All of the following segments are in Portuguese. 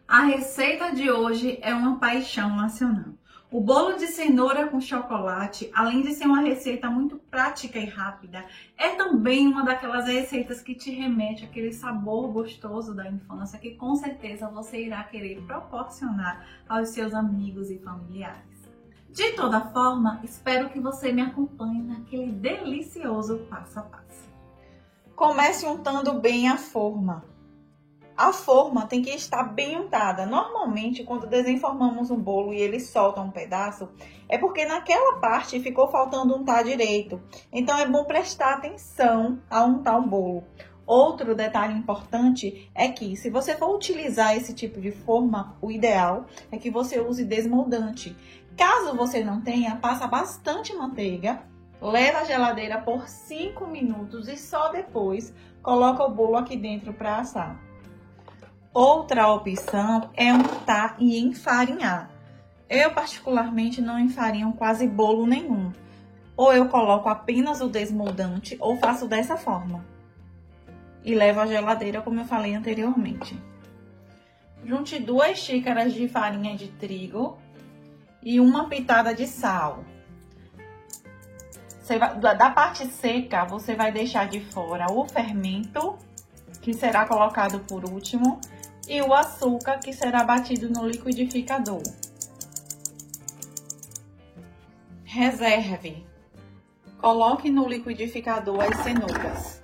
A receita de hoje é uma paixão nacional. O bolo de cenoura com chocolate, além de ser uma receita muito prática e rápida, é também uma daquelas receitas que te remete àquele sabor gostoso da infância que com certeza você irá querer proporcionar aos seus amigos e familiares. De toda forma, espero que você me acompanhe naquele delicioso passo a passo. Comece untando bem a forma. A forma tem que estar bem untada. Normalmente, quando desenformamos um bolo e ele solta um pedaço, é porque naquela parte ficou faltando untar direito. Então, é bom prestar atenção a untar um bolo. Outro detalhe importante é que, se você for utilizar esse tipo de forma, o ideal é que você use desmoldante. Caso você não tenha, passa bastante manteiga, leva à geladeira por 5 minutos e só depois coloca o bolo aqui dentro para assar. Outra opção é untar e enfarinhar. Eu particularmente não enfarinho quase bolo nenhum. Ou eu coloco apenas o desmoldante ou faço dessa forma. E levo à geladeira, como eu falei anteriormente. Junte 2 xícaras de farinha de trigo e uma pitada de sal. Da parte seca, você vai deixar de fora o fermento, que será colocado por último, e o açúcar, que será batido no liquidificador. Reserve. Coloque no liquidificador as cenouras.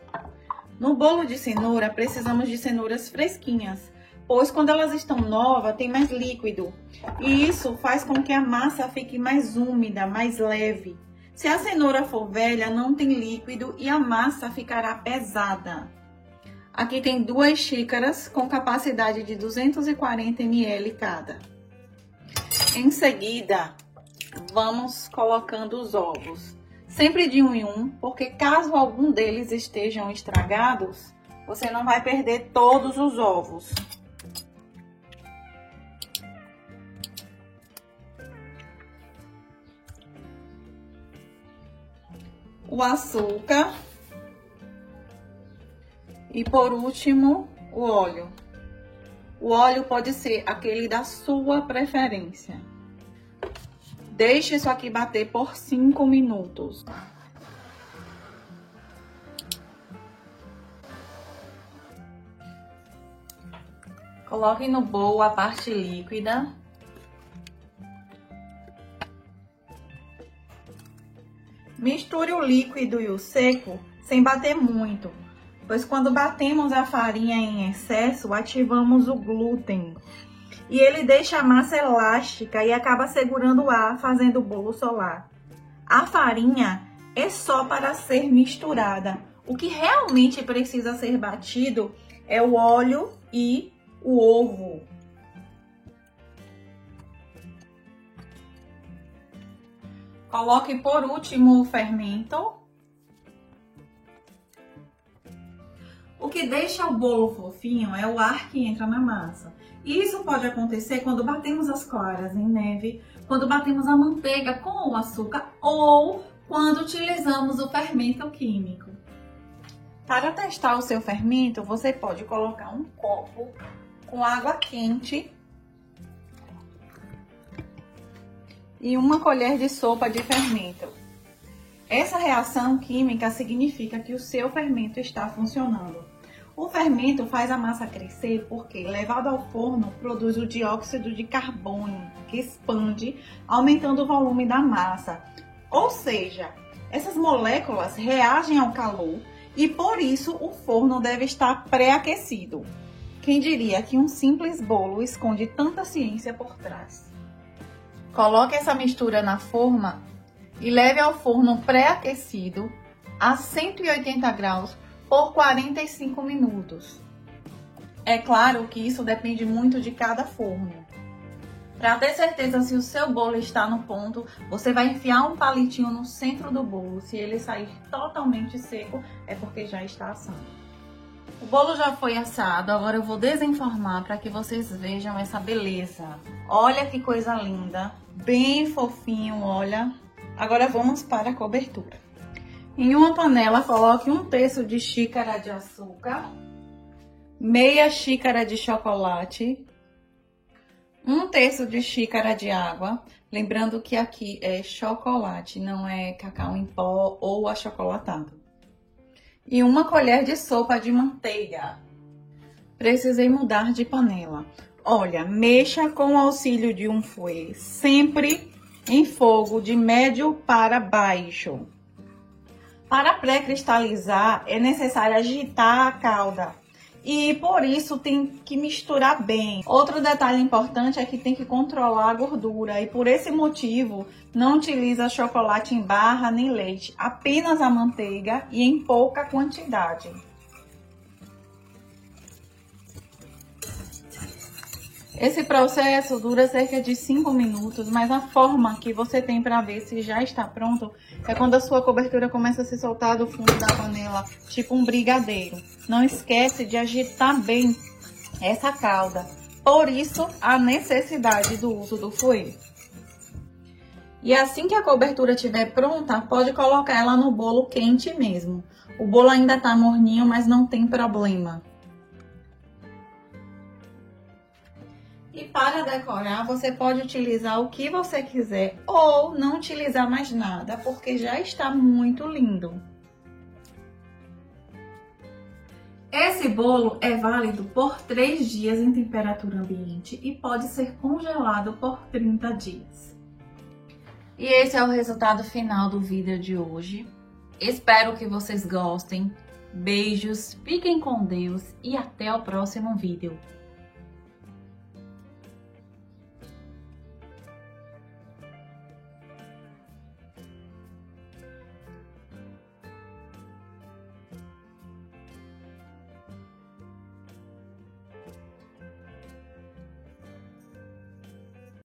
No bolo de cenoura, precisamos de cenouras fresquinhas, pois quando elas estão novas, tem mais líquido. E isso faz com que a massa fique mais úmida, mais leve. Se a cenoura for velha, não tem líquido e a massa ficará pesada. Aqui tem 2 xícaras com capacidade de 240 ml cada. Em seguida, vamos colocando os ovos. Sempre de 1 em 1, porque caso algum deles estejam estragados, você não vai perder todos os ovos. O açúcar. E por último, o óleo. O óleo pode ser aquele da sua preferência. Deixe isso aqui bater por 5 minutos. Coloque no bowl a parte líquida. Misture o líquido e o seco sem bater muito, pois quando batemos a farinha em excesso, ativamos o glúten. E ele deixa a massa elástica e acaba segurando o ar, fazendo o bolo solar. A farinha é só para ser misturada. O que realmente precisa ser batido é o óleo e o ovo. Coloque por último o fermento. O que deixa o bolo fofinho é o ar que entra na massa. E isso pode acontecer quando batemos as claras em neve, quando batemos a manteiga com o açúcar ou quando utilizamos o fermento químico. Para testar o seu fermento, você pode colocar um copo com água quente e 1 colher de sopa de fermento. Essa reação química significa que o seu fermento está funcionando. O fermento faz a massa crescer porque, levado ao forno, produz o dióxido de carbono, que expande, aumentando o volume da massa. Ou seja, essas moléculas reagem ao calor e, por isso, o forno deve estar pré-aquecido. Quem diria que um simples bolo esconde tanta ciência por trás? Coloque essa mistura na forma e leve ao forno pré-aquecido a 180 graus por 45 minutos. É claro que isso depende muito de cada forno. Para ter certeza se o seu bolo está no ponto, você vai enfiar um palitinho no centro do bolo. Se ele sair totalmente seco, é porque já está assando. O bolo já foi assado, agora eu vou desenformar para que vocês vejam essa beleza. Olha que coisa linda, bem fofinho, olha. Agora vamos para a cobertura. Em uma panela, coloque 1/3 de xícara de açúcar, meia xícara de chocolate, 1/3 de xícara de água, lembrando que aqui é chocolate, não é cacau em pó ou achocolatado. E 1 colher de sopa de manteiga. Precisei mudar de panela. Olha, mexa com o auxílio de um fouet, sempre em fogo de médio para baixo. Para pré-cristalizar, é necessário agitar a calda e por isso tem que misturar bem. Outro detalhe importante é que tem que controlar a gordura e por esse motivo não utiliza chocolate em barra nem leite, apenas a manteiga e em pouca quantidade. Esse processo dura cerca de 5 minutos, mas a forma que você tem para ver se já está pronto é quando a sua cobertura começa a se soltar do fundo da panela, tipo um brigadeiro. Não esquece de agitar bem essa calda, por isso a necessidade do uso do fouet. E assim que a cobertura estiver pronta, pode colocar ela no bolo quente mesmo. O bolo ainda está morninho, mas não tem problema. E para decorar, você pode utilizar o que você quiser ou não utilizar mais nada, porque já está muito lindo. Esse bolo é válido por 3 dias em temperatura ambiente e pode ser congelado por 30 dias. E esse é o resultado final do vídeo de hoje. Espero que vocês gostem. Beijos, fiquem com Deus e até o próximo vídeo.